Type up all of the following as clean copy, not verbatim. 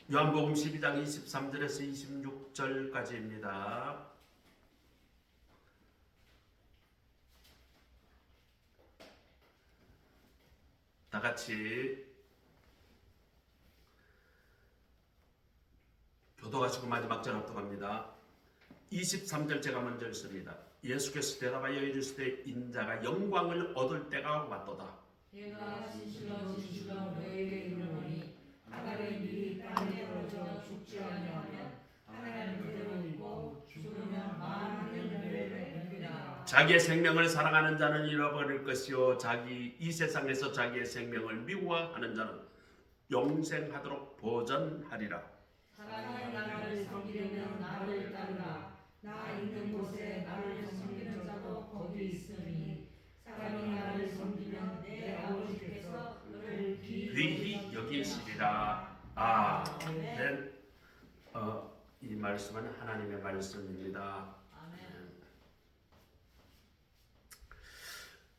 요한복음 12장 23절에서 26절까지입니다. 다 같이 교도하시고 마지막 절 합독합니다. 23절 제가 먼저 읽습니다. 예수께서 대답하여 이르시되 인자가 영광을 얻을 때가 왔도다. 얘가 진실로 진실로 너희에게 이르노니 아벨의 일이 땅에 떨어져 죽지 아니하면 하나님 그대로 있고 죽으면 많은 열매를 맺으리라. 자기의 생명을 사랑하는 자는 잃어버릴 것이요 이 세상에서 자기의 생명을 미워하는 자는 영생하도록 보전하리라. 사람이 나를 섬기려면 나를 따르라. 나 있는 곳에 나를 섬기는 자도 거기 있으니 사람이 나를 섬기면 내 아버지께서 그를 귀히 여기시리라. 아멘. 이 말씀은 하나님의 말씀입니다.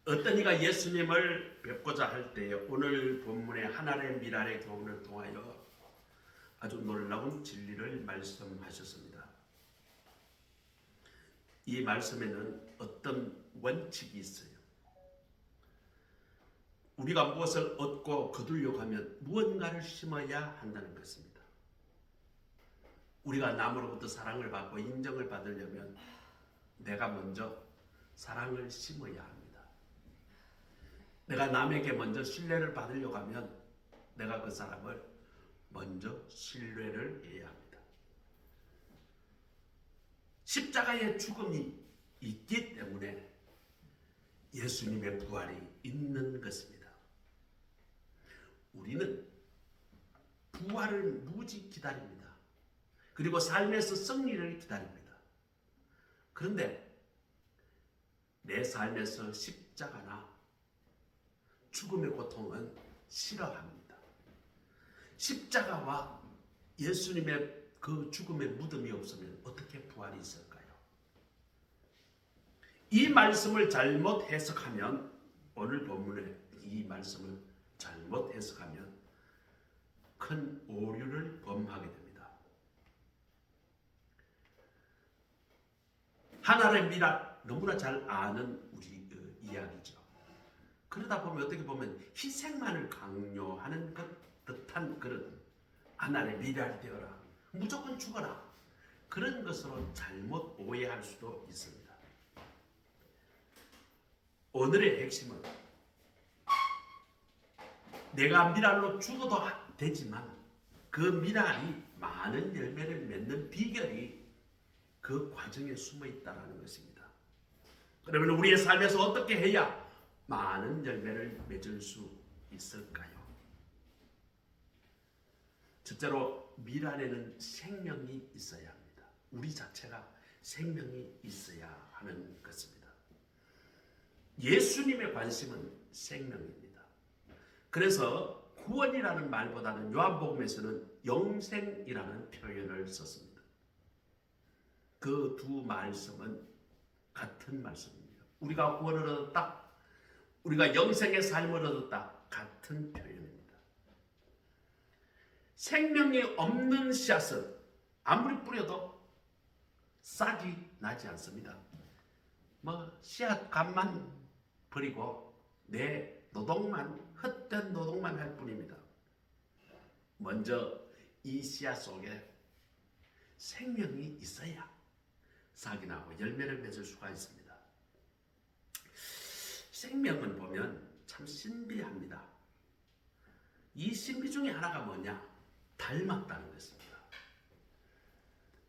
어떤 이가 예수님을 뵙고자 할 때에 오늘 본문의 하나님의 미랄의 교훈을 통하여 아주 놀라운 진리를 말씀하셨습니다. 이 말씀에는 어떤 원칙이 있어요. 우리가 무엇을 얻고 거두려고 하면 무언가를 심어야 한다는 것입니다. 우리가 남으로부터 사랑을 받고 인정을 받으려면 내가 먼저 사랑을 심어야 합니다. 내가 남에게 먼저 신뢰를 받으려고 하면 내가 그 사람을 먼저 신뢰를 해야 합니다. 십자가의 죽음이 있기 때문에 예수님의 부활이 있는 것입니다. 우리는 부활을 무지 기다립니다. 그리고 삶에서 승리를 기다립니다. 그런데 내 삶에서 십자가나 죽음의 고통은 싫어합니다. 십자가와 예수님의 그 죽음의 무덤이 없으면 어떻게 부활이 있을까요? 이 말씀을 잘못 해석하면, 오늘 본문의 이 말씀을 잘못 해석하면 큰 오류를 범하게 됩니다. 하나님의 미랄 너무나 잘 아는 우리 이야기죠. 그러다 보면 어떻게 보면 희생만을 강요하는 듯한 그런 하나님의 미랄이 되어라, 무조건 죽어라, 그런 것으로 잘못 오해할 수도 있습니다. 오늘의 핵심은 내가 미랄로 죽어도 되지만 그 미랄이 많은 열매를 맺는 비결이 그 과정에 숨어 있다는 것입니다. 그러면 우리의 삶에서 어떻게 해야 많은 열매를 맺을 수 있을까요? 첫째로 미랄에는 생명이 있어야 합니다. 우리 자체가 생명이 있어야 하는 것입니다. 예수님의 관심은 생명입니다. 그래서 구원이라는 말보다는 요한복음에서는 영생이라는 표현을 썼습니다. 그 두 말씀은 같은 말씀입니다. 우리가 구원을 얻었다, 우리가 영생의 삶을 얻었다, 같은 표현입니다. 생명이 없는 씨앗은 아무리 뿌려도 싹이 나지 않습니다. 씨앗 값만 버리고 내 노동만, 헛된 노동만 할 뿐입니다. 먼저 이 씨앗 속에 생명이 있어야 싹이 나고 열매를 맺을 수가 있습니다. 생명은 보면 참 신비합니다. 이 신비 중에 하나가 뭐냐? 닮았다는 것입니다.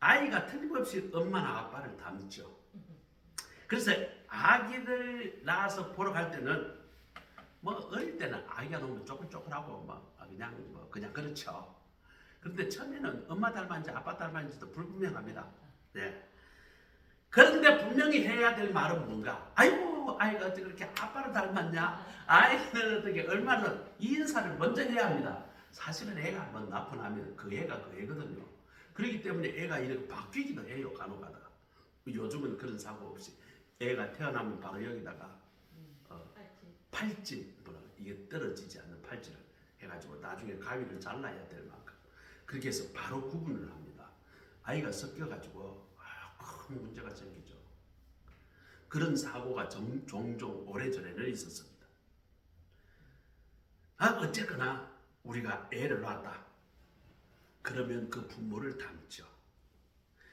아이가 틀림없이 엄마나 아빠를 닮죠. 그래서 아기를 낳아서 보러 갈 때는 어릴 때는 아기가 너무 쪼글쪼글하고 그냥 그렇죠. 그런데 처음에는 엄마 닮았는지 아빠 닮았는지도 불분명합니다. 네. 그런데 분명히 해야 될 말은 뭔가? 아이고, 아이가 어떻게 그렇게 아빠를 닮았냐? 아이는 어떻게 얼마나 이 인사를 먼저 해야 합니다. 사실은 애가 한번 낳고 나면 그 애가 그 애거든요. 그렇기 때문에 애가 이렇게 바뀌기도 해요, 간혹가다가. 요즘은 그런 사고 없이 애가 태어나면 바로 여기다가 팔찌, 이게 떨어지지 않는 팔찌를 해가지고 나중에 가위를 잘라야 될 만큼 그렇게 해서 바로 구분을 합니다. 아이가 섞여가지고 큰 문제가 생기죠. 그런 사고가 종종 오래전에는 있었습니다. 어쨌거나 우리가 애를 낳았다. 그러면 그 부모를 닮죠.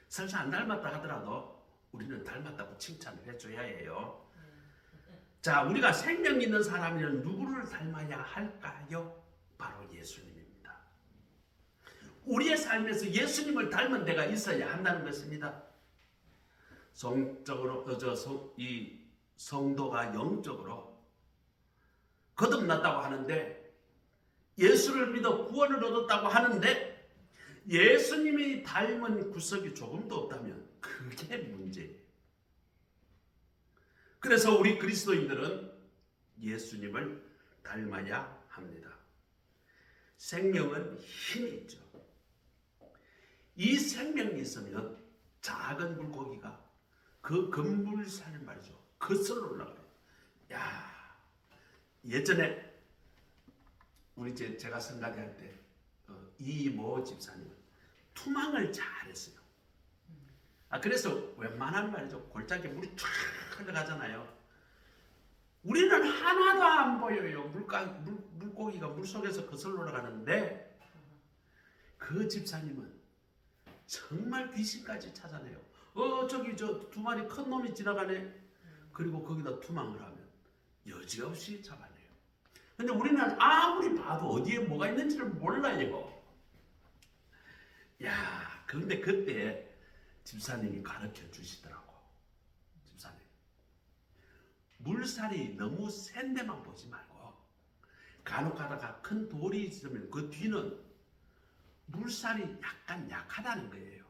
설사 안 닮았다 하더라도 우리는 닮았다고 칭찬을 해줘야 해요. 자, 우리가 생명 있는 사람이면 누구를 닮아야 할까요? 바로 예수님입니다. 우리의 삶에서 예수님을 닮은 데가 있어야 한다는 것입니다. 성적으로 이 성도가 영적으로 거듭났다고 하는데, 예수를 믿어 구원을 얻었다고 하는데 예수님이 닮은 구석이 조금도 없다면 그게 문제예요. 그래서 우리 그리스도인들은 예수님을 닮아야 합니다. 생명은 힘이 있죠. 이 생명이 있으면 작은 물고기가 그 급물살을 말이죠. 거슬러 올라가요. 야, 예전에 우리 제가 성가대 할 때 이모 집사님은 투망을 잘했어요. 그래서 웬만한 말이죠. 골짜기에 물이 쫙 흘러가잖아요. 우리는 하나도 안 보여요. 물고기가 물속에서 거슬러 올라가는데 그 집사님은 정말 귀신까지 찾아내요. 저기 저 두 마리 큰 놈이 지나가네. 그리고 거기다 투망을 하면 여지없이 잡아내요. 근데 우리는 아무리 봐도 어디에 뭐가 있는지를 몰라요. 야, 그런데 그때 집사님이 가르쳐 주시더라고. 집사님, 물살이 너무 센 데만 보지 말고 간혹 가다가 큰 돌이 있으면 그 뒤는 물살이 약간 약하다는 거예요.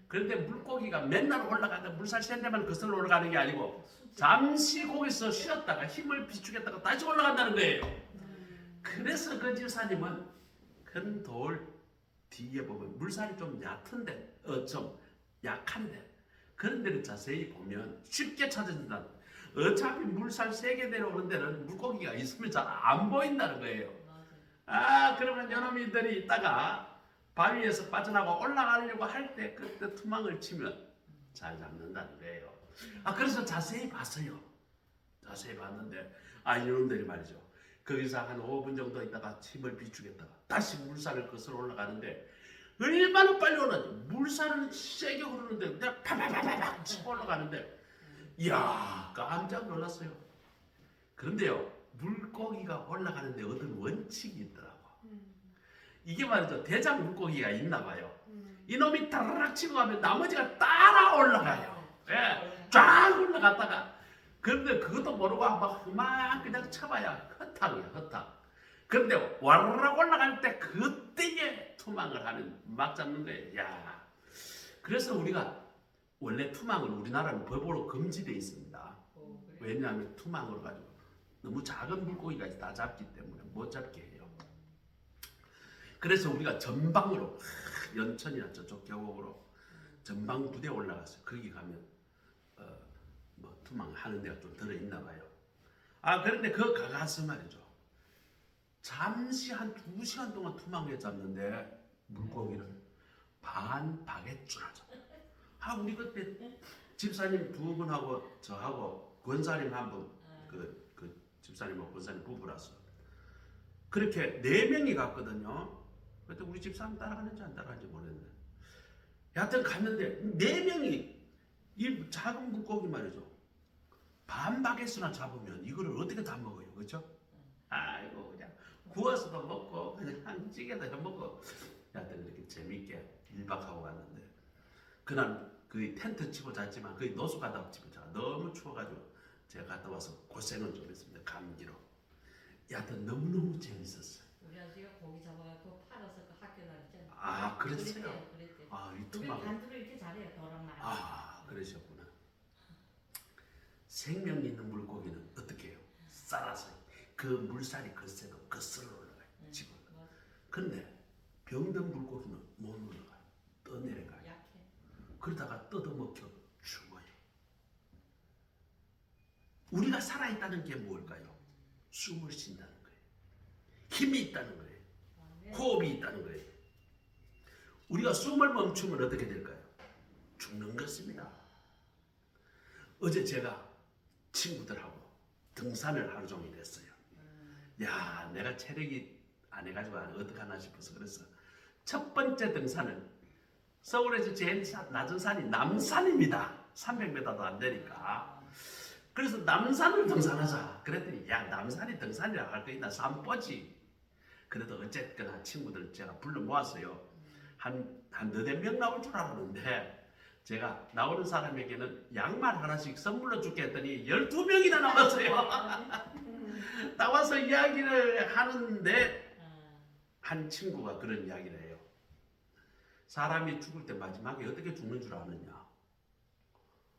그런데 물고기가 맨날 올라가다 물살 센 데만 거슬러 올라가는 게 아니고 잠시 거기서 쉬었다가 힘을 비추겠다가 다시 올라간다는 거예요. 그래서 그 집사님은 큰 돌 뒤에 보면 물살이 좀 얕은데, 좀 약한데 그런 데를 자세히 보면 쉽게 찾아진다. 어차피 물살 세게 내려오는 데는 물고기가 있으면 잘 안 보인다는 거예요. 그러면 요놈이들이 있다가 바위에서 빠져나가 올라가려고 할 때 그때 투망을 치면 잘 잡는다는 거예요. 그래서 자세히 봤어요. 자세히 봤는데 이놈들이 말이죠. 거기서 한 5분 정도 있다가 힘을 비추겠다가 다시 물살을 거슬러 올라가는데 얼마나 빨리 올라가죠. 물살은 세게 흐르는데 그냥 파파파파팍 치고 올라가는데 이야, 깜짝 놀랐어요. 그런데요, 물고기가 올라가는데 어떤 원칙이 있더라고. 이게 말이죠, 대장 물고기가 있나 봐요. 이놈이 타라락 치고 가면 나머지가 따라 올라가요. 쫙 올라갔다가, 그런데 그것도 모르고 막 그냥 쳐봐야 헛탕이야, 헛탕. 그런데 와르락 올라갈 때 그때에 투망을 하면 막 잡는 거예요. 야, 그래서 우리가 원래 투망은 우리나라는 법으로 금지되어 있습니다. 왜냐하면 투망으로 가지고 너무 작은 물고기까지 다 잡기 때문에 못 잡게 해요. 그래서 우리가 전방으로 연천이나 저쪽 계곡으로 전방 부대에 올라갔어요. 거기 가면 투망하는 데가 좀 들어있나 봐요. 그런데 그 가가서 말이죠. 잠시 한 2시간 동안 투망해 잡는데 물고기를 반 바게트나 잡아요. 우리 그때 집사님 2분하고 저하고 권사님 1분, 그 집사님하고 권사님 부부라서 그렇게 4명이 갔거든요. 그때 우리 집사람 따라가는지 안 따라가는지 모르겠는데 여하튼 갔는데 4명이 이 작은 물고기 말이죠. 반 바게트나 잡으면 이거를 어떻게 다 먹어요, 그렇죠? 이거 그냥 구워서도 먹고 그냥 한 찌개도 해 먹고 여하튼 이렇게 재밌게 1박하고 갔는데 그날 그 텐트 치고 잤지만 거의 노숙하다가 집에 너무 추워가지고 제가 갔다 와서 고생을 좀 했습니다. 감기로. 여하튼 너무너무 재밌었어요. 우리 아저씨가 고기 잡아갖고 팔아서 그 학교 다녔잖아요. 그랬어요? 그랬대요. 이 투망. 반주를 이렇게 잘해요. 너랑 나랑. 그러셨구나. 생명 있는 물고기는 어떻게 해요? 쌀아서 그 물살이 거세도 거슬러 올라가요. 지금. 그런데 병든 물고기는 못 올라가요. 떠내려가요. 약해. 그러다가 뜯어먹혀 죽어요. 우리가 살아있다는 게 뭘까요? 숨을 쉰다는 거예요. 힘이 있다는 거예요. 호흡이 있다는 거예요. 우리가 숨을 멈추면 어떻게 될까요? 죽는 것입니다. 어제 제가 친구들하고 등산을 하루 종일 했어요. 야, 내가 체력이 안 해가지고 어떡하나 싶어서 그래서 첫 번째 등산은 서울에서 제일 낮은 산이 남산입니다. 300m도 안 되니까. 그래서 남산을 등산하자. 그랬더니 야, 남산이 등산이라 할 거 있나? 산보지. 그래도 어쨌거나 친구들 제가 불러 모았어요. 한 너댓 명 나올 줄 알았는데 제가 나오는 사람에게는 양말 하나씩 선물로 줄게 했더니 12명이나 나왔어요. 나와서 이야기를 하는데 한 친구가 그런 이야기를 해요. 사람이 죽을 때 마지막에 어떻게 죽는 줄 아느냐?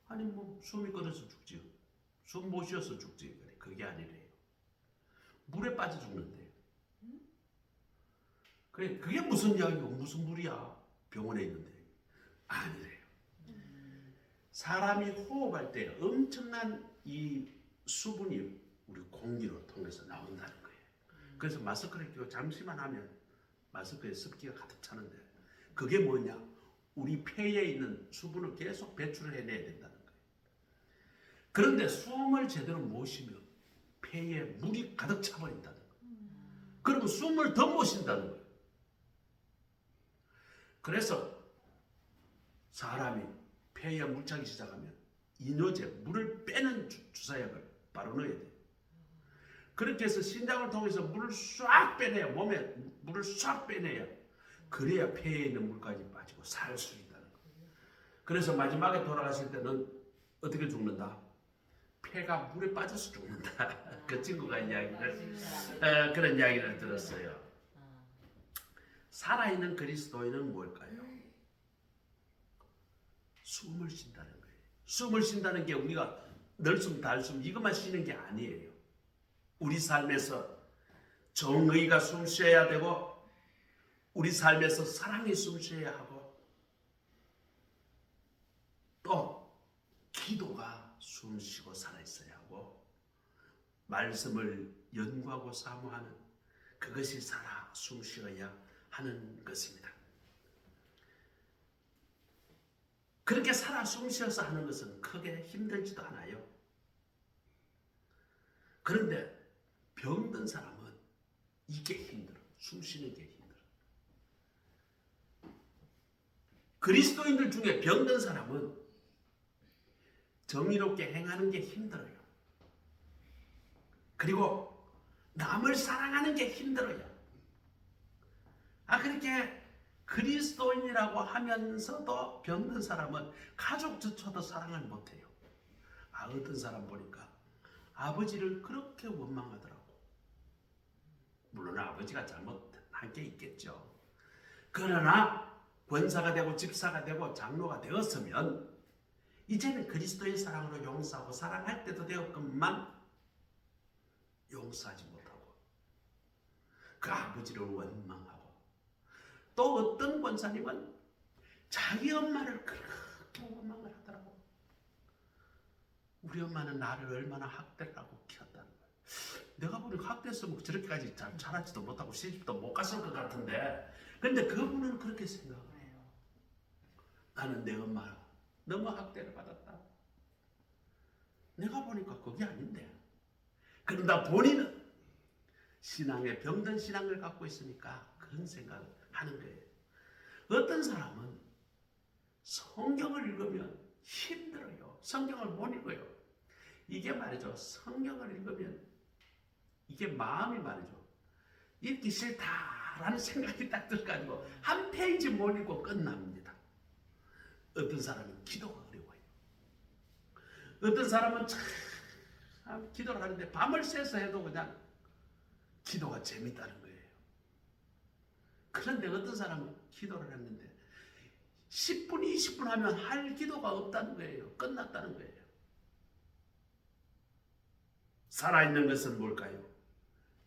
아니 뭐 숨이 끊어서 죽지요. 숨 못 쉬어서 죽지. 그게 아니래요. 물에 빠져 죽는데요. 그래, 그게 무슨 이야기고 무슨 물이야? 병원에 있는데. 아니래요. 사람이 호흡할 때 엄청난 이 수분이 우리 공기로 통해서 나온다는 거예요. 그래서 마스크를 끼고 잠시만 하면 마스크에 습기가 가득 차는데 그게 뭐냐? 우리 폐에 있는 수분을 계속 배출을 해내야 된다는 거예요. 그런데 숨을 제대로 못 쉬면 폐에 물이 가득 차버린다는 거예요. 그러면 숨을 더 못 쉰다는 거예요. 그래서 사람이 폐에 물 차기 시작하면 이뇨제, 물을 빼는 주사약을 바로 넣어야 돼요. 그렇게 해서 신장을 통해서 물을 싹 빼내야, 몸에 물을 싹 빼내야 그래야 폐에 있는 물까지 빠지고 살 수 있다는 거예요. 그래서 마지막에 돌아가실 때는 어떻게 죽는다? 폐가 물에 빠져서 죽는다. 그 친구가 그런 이야기를 들었어요. 살아있는 그리스도인은 뭘까요? 숨을 쉰다는 거예요. 숨을 쉰다는 게 우리가 널숨 달숨 이것만 쉬는 게 아니에요. 우리 삶에서 정의가 숨 쉬어야 되고 우리 삶에서 사랑이 숨 쉬어야 하고 또 기도가 숨 쉬고 살아있어야 하고 말씀을 연구하고 사모하는 그것이 살아 숨 쉬어야 하는 것입니다. 그렇게 살아 숨 쉬어서 하는 것은 크게 힘들지도 않아요. 그런데 병든 사람은 이게 힘들어. 숨 쉬는 게 힘들어. 그리스도인들 중에 병든 사람은 정의롭게 행하는 게 힘들어요. 그리고 남을 사랑하는 게 힘들어요. 그렇게 그리스도인이라고 하면서도 병든 사람은 가족조차도 사랑을 못해요. 어떤 사람 보니까 아버지를 그렇게 원망하더라고. 물론 아버지가 잘못한 게 있겠죠. 그러나 권사가 되고 집사가 되고 장로가 되었으면 이제는 그리스도의 사랑으로 용서하고 사랑할 때도 되었건만 용서하지 못하고 그 아버지를 원망하고 또 어떤 권사님은 자기 엄마를 그렇게 원망을 하더라고. 우리 엄마는 나를 얼마나 학대를 하고 키웠다는 거야. 내가 보니까 학대했으면 저렇게까지 잘 자라지도 못하고 시집도 못 갔을 것 같은데 근데 그분은 그렇게 생각을 해요. 나는 내 엄마 너무 학대를 받았다. 내가 보니까 그게 아닌데. 그런다 본인은 신앙에 병든 신앙을 갖고 있으니까 그런 생각을 하는 거예요. 어떤 사람은 성경을 읽으면 힘들어요. 성경을 못 읽어요. 이게 말이죠. 성경을 읽으면 이게 마음이 말이죠. 읽기 싫다라는 생각이 딱 들어가지고 한 페이지 못 읽고 끝납니다. 어떤 사람은 기도가 어려워요. 어떤 사람은 참 기도를 하는데 밤을 새서 해도 그냥 기도가 재밌다는 거예요. 그런데 어떤 사람은 기도를 했는데 10분, 20분 하면 할 기도가 없다는 거예요. 끝났다는 거예요. 살아있는 것은 뭘까요?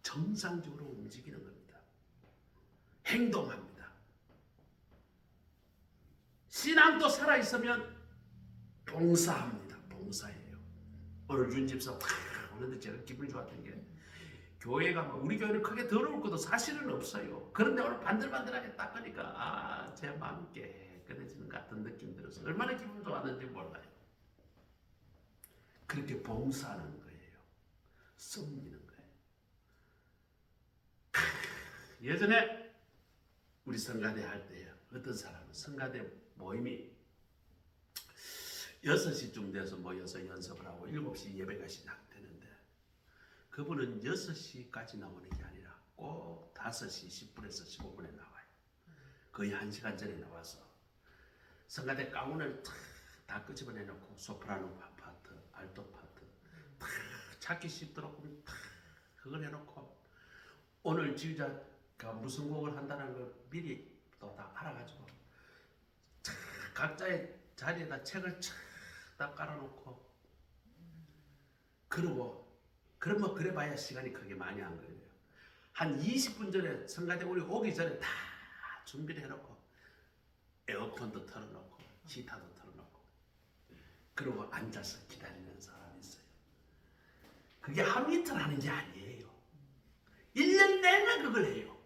정상적으로 움직이는 겁니다. 행동합니다. 신앙도 살아있으면 봉사합니다. 봉사예요. 오늘 윤 집사 오는데 제가 기분이 좋았던 게 교회가 뭐 우리 교회는 크게 더러울 것도 사실은 없어요. 그런데 오늘 반들반들하게 닦으니까 제 마음이 깨끗해지는 것 같은 느낌 들어서 얼마나 기분 좋았는지 몰라요. 그렇게 봉사하는 거예요. 섬기는 거예요. 예전에 우리 성가대 할 때요. 어떤 사람은 성가대 모임이 6시쯤 돼서 모여서 연습을 하고 7시 예배가 시작되는데 그분은 6시까지 나오는 게 아니라 꼭 5시 10분에서 15분에 나와요. 거의 1시간 전에 나와서 성가대 가운을 다 끄집어내놓고 소프라노 파트, 알토 파트 다 찾기 쉽도록 다 그걸 해놓고 오늘 지휘자가 무슨 곡을 한다는 걸 미리 또 다 알아가지고 각자의 자리에다 책을 다 깔아놓고 그러면 그래봐야 시간이 크게 많이 안 걸려요. 한 20분 전에 성가대 우리 오기 전에 다 준비를 해놓고 에어컨도 틀어놓고 히터도 틀어놓고 그러고 앉아서 기다리는 사람이 있어요. 그게 하루 이틀 하는 게 아니에요. 1년 내내 그걸 해요.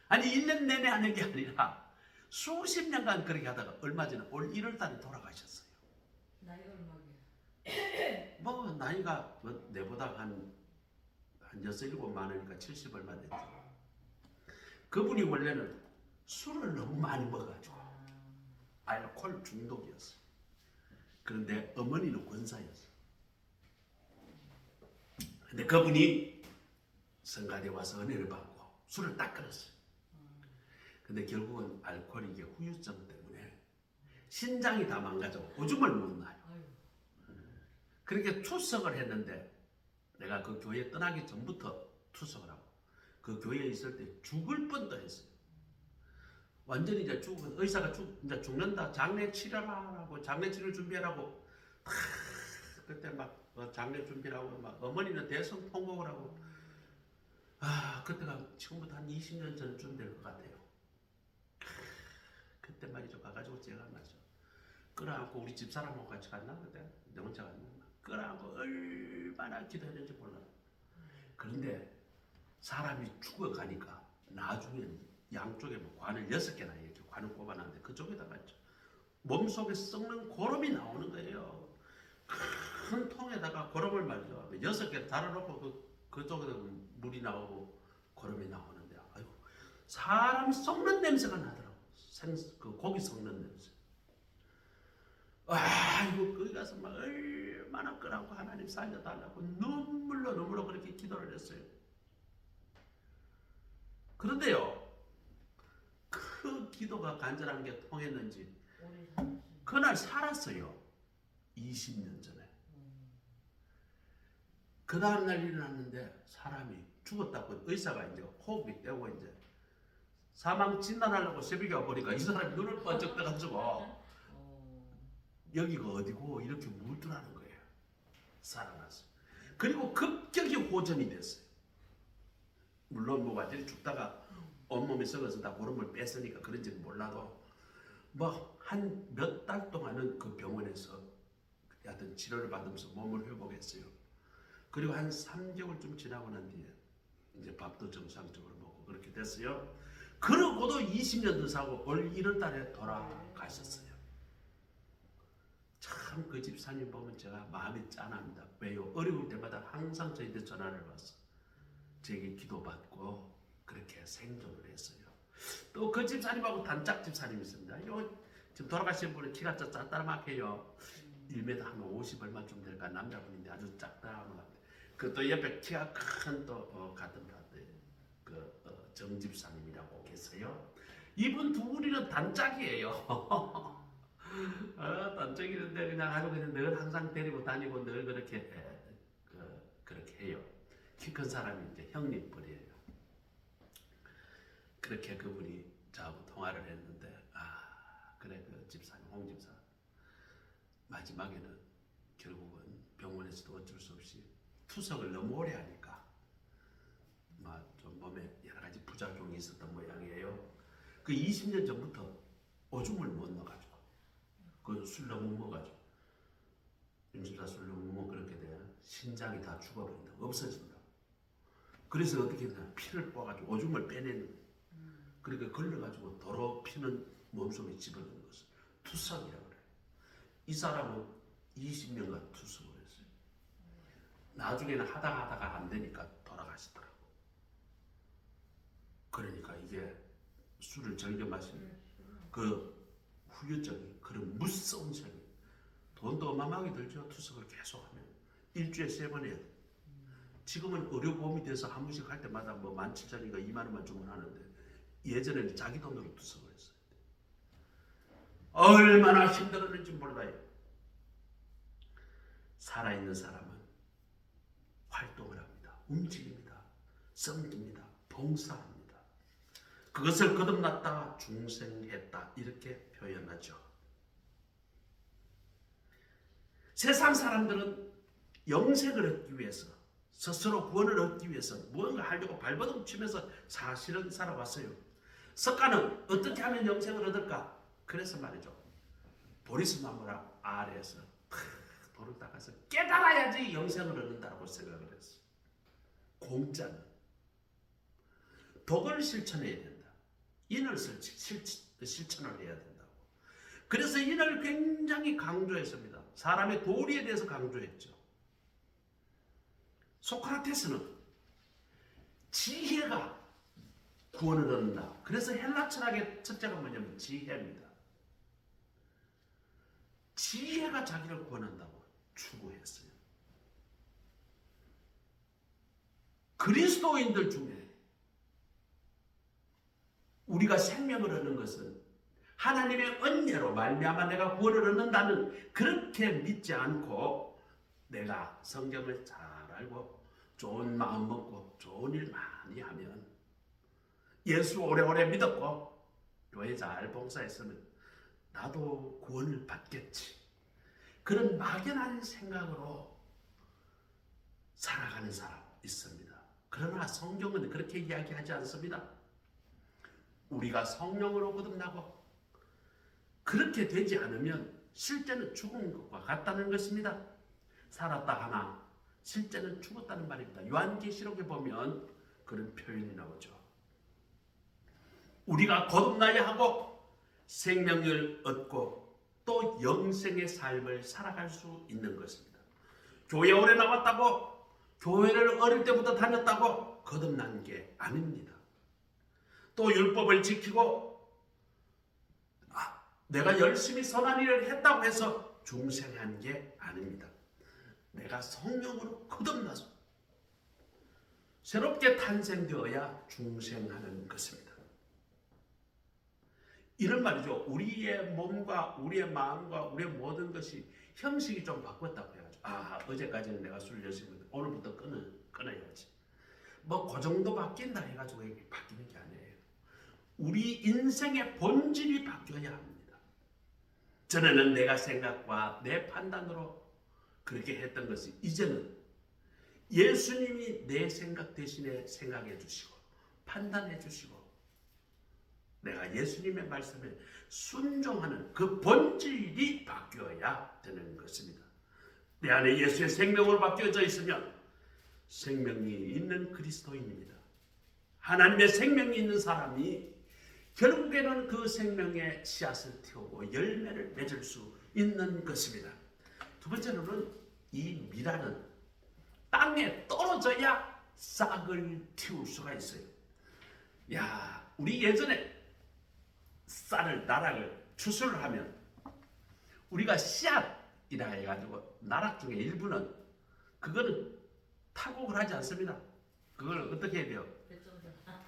아니 1년 내내 하는 게 아니라 수십 년간 그렇게 하다가 얼마 전에 올 1월달에 돌아가셨어요. 나이가 얼마게요? 뭐 나이가 내보다 한 6, 7 많으니까 70 얼마 됐죠. 그분이 원래는 술을 너무 많이 먹어가지고 알코올 중독이었어요. 그런데 어머니는 권사였어요. 근데 그분이 성가대 와서 은혜를 받고 술을 딱 끊었어요. 근데 결국은 알코올이 이게 후유증 때문에 신장이 다 망가져 오줌을 못 놔요. 그렇게 투석을 했는데 내가 그 교회 떠나기 전부터 투석을 하고 그 교회에 있을 때 죽을 뻔도 했어요. 완전히 이제 의사가 이제 죽는다. 장례 치료하라고 장례 치료 준비하라고 그때 막 장례 준비하고 막 어머니는 대성 통곡을 하고 그때가 지금부터 한 20년 전쯤 될 것 같아요. 그때 말이죠. 가가지고 제가 말이죠. 끌어안고 우리 집사람하고 같이 갔나 그때 내 혼자 갔나 끌어안고 얼마나 기다렸는지 몰라요. 그런데 사람이 죽어가니까 나중에는 양쪽에 뭐 관을 6개나 이렇게 관을 꼽아놨는데 그쪽에다가 몸속에 썩는 고름이 나오는 거예요. 큰 통에다가 고름을 말이죠. 6개 달아놓고 그쪽에다 물이 나오고 고름이 나오는데 아이고 사람이 썩는 냄새가 나더라고. 그 고기 썩는 냄새. 아이고 거기 가서 막 얼마나 끄라고 하나님 살려달라고 눈물로 그렇게 기도를 했어요. 그런데요 그 기도가 간절한 게 통했는지 그날 살았어요. 20년 전에. 그 다음날 일어났는데 사람이 죽었다고 의사가 이제 호흡이 떼고 이제 사망 진단하려고 새벽에 와보니까 이 사람이 눈을 번쩍 떠가지고 여기가 어디고 이렇게 물더라는 거예요. 살아났어요. 그리고 급격히 호전이 됐어요. 물론 뭐 완전히 죽다가 온몸이 썩어서 다 고름을 뺐으니까 그런지는 몰라도 뭐 한 몇 달 동안은 그 병원에서 하여튼 치료를 받으면서 몸을 회복했어요. 그리고 한 3개월쯤 지나고 난 뒤에 이제 밥도 정상적으로 먹고 그렇게 됐어요. 그러고도 20년 더 사고 올 1월달에 돌아가셨어요. 참 그 집사님 보면 제가 마음이 짠합니다. 왜요? 어려울 때마다 항상 저희한테 전화를 와서 제게 기도받고 그렇게 생존을 했어요. 또 그 집사님하고 단짝 집사님이 있습니다. 요 지금 돌아가신 분은 키가 짭짤막해요. 1m 한 50 얼마쯤 될까 남자분인데 아주 짝다만 그 또 옆에 키가 큰 또 같은 파트 정 집사님이라고 계세요. 이분 두 분이는 단짝이에요. 단짝이는데 그냥 아주 그냥 늘 항상 데리고 다니고 늘 그렇게 그렇게 해요. 키 큰 사람이 이제 형님뻘이에요. 그렇게 그분이 저하고 통화를 했는데 그래 그 집사님 홍 집사 마지막에는 결국은 병원에서도 어쩔 수 없이 투석을 너무 오래 하니까 좀 몸에 여러 가지 부작용이 있었던 모양이에요. 그 20년 전부터 오줌을 못 넣어가지고 그 술 너무 먹어가지고 윤집사 술 너무 먹어 그렇게 돼 신장이 다 죽어버린다 없어진다. 그래서 어떻게 했냐, 피를 뽑아가지고 오줌을 빼내는 거예요. 그러니까 걸려가지고 도로 피는 몸속에 집어넣는 것을 투석이라고 그래요. 이 사람은 20년간 투석을 했어요. 나중에는 하다가 안 되니까 돌아가시더라고. 그러니까 이게 술을 즐겨 마시는 그 후유증이 그런 무서운 생이, 돈도 어마어마하게 들죠. 투석을 계속하면 일주일에 3번 해야 돼. 지금은 의료보험이 돼서 한 번씩 할 때마다 뭐 17,000원인가 2만 원만 주면 하는데, 예전에는 자기 돈으로 투석을 했어요. 얼마나 힘들었는지 몰라요. 살아있는 사람은 활동을 합니다. 움직입니다. 섬깁니다. 봉사합니다. 그것을 거듭났다, 중생했다, 이렇게 표현하죠. 세상 사람들은 영생을 얻기 위해서, 스스로 구원을 얻기 위해서 무언가 하려고 발버둥 치면서 사실은 살아왔어요. 석가는 어떻게 하면 영생을 얻을까? 그래서 말이죠, 보리스 나무라 아래에서 돌을 닦아서 깨달아야지 영생을 얻는다고 생각을 했어. 공짜는 덕을 실천해야 된다. 인을 실천을 해야 된다고. 그래서 인을 굉장히 강조했습니다. 사람의 도리에 대해서 강조했죠. 소크라테스는 지혜가 구원을 얻는다. 그래서 헬라 철학의 첫째가 뭐냐면 지혜입니다. 지혜가 자기를 구원한다고 추구했어요. 그리스도인들 중에 우리가 생명을 얻는 것은 하나님의 은혜로 말미암아 내가 구원을 얻는다는, 그렇게 믿지 않고 내가 성경을 잘 알고 좋은 마음 먹고 좋은 일 많이 하면, 예수 오래오래 믿었고 교회 잘 봉사했으면 나도 구원을 받겠지, 그런 막연한 생각으로 살아가는 사람 있습니다. 그러나 성경은 그렇게 이야기하지 않습니다. 우리가 성령으로 거듭나고 그렇게 되지 않으면 실제는 죽은 것과 같다는 것입니다. 살았다 하나 실제는 죽었다는 말입니다. 요한계시록에 보면 그런 표현이 나오죠. 우리가 거듭나야 하고 생명을 얻고 또 영생의 삶을 살아갈 수 있는 것입니다. 교회 오래 나왔다고, 교회를 어릴 때부터 다녔다고 거듭난 게 아닙니다. 또 율법을 지키고 내가 열심히 선한 일을 했다고 해서 중생한 게 아닙니다. 내가 성령으로 거듭나서 새롭게 탄생되어야 중생하는 것입니다. 이런 말이죠. 우리의 몸과 우리의 마음과 우리의 모든 것이 형식이 좀 바뀌었다고 해가지고, 어제까지는 내가 술 열심히 했는데 오늘부터 끊어야지. 뭐 그 정도 바뀐다 해가지고 이게 바뀌는 게 아니에요. 우리 인생의 본질이 바뀌어야 합니다. 전에는 내가 생각과 내 판단으로 그렇게 했던 것이, 이제는 예수님이 내 생각 대신에 생각해 주시고 판단해 주시고 내가 예수님의 말씀에 순종하는 그 본질이 바뀌어야 되는 것입니다. 내 안에 예수의 생명으로 바뀌어져 있으면 생명이 있는 그리스도인입니다. 하나님의 생명이 있는 사람이 결국에는 그 생명의 씨앗을 틔우고 열매를 맺을 수 있는 것입니다. 두 번째로는 이 미라는 땅에 떨어져야 싹을 틔울 수가 있어요. 우리 예전에 쌀을, 나락을 추수를 하면 우리가 씨앗이라 해가지고 나락 중에 일부는 그거는 타국을 하지 않습니다. 그걸 어떻게 해야 돼요?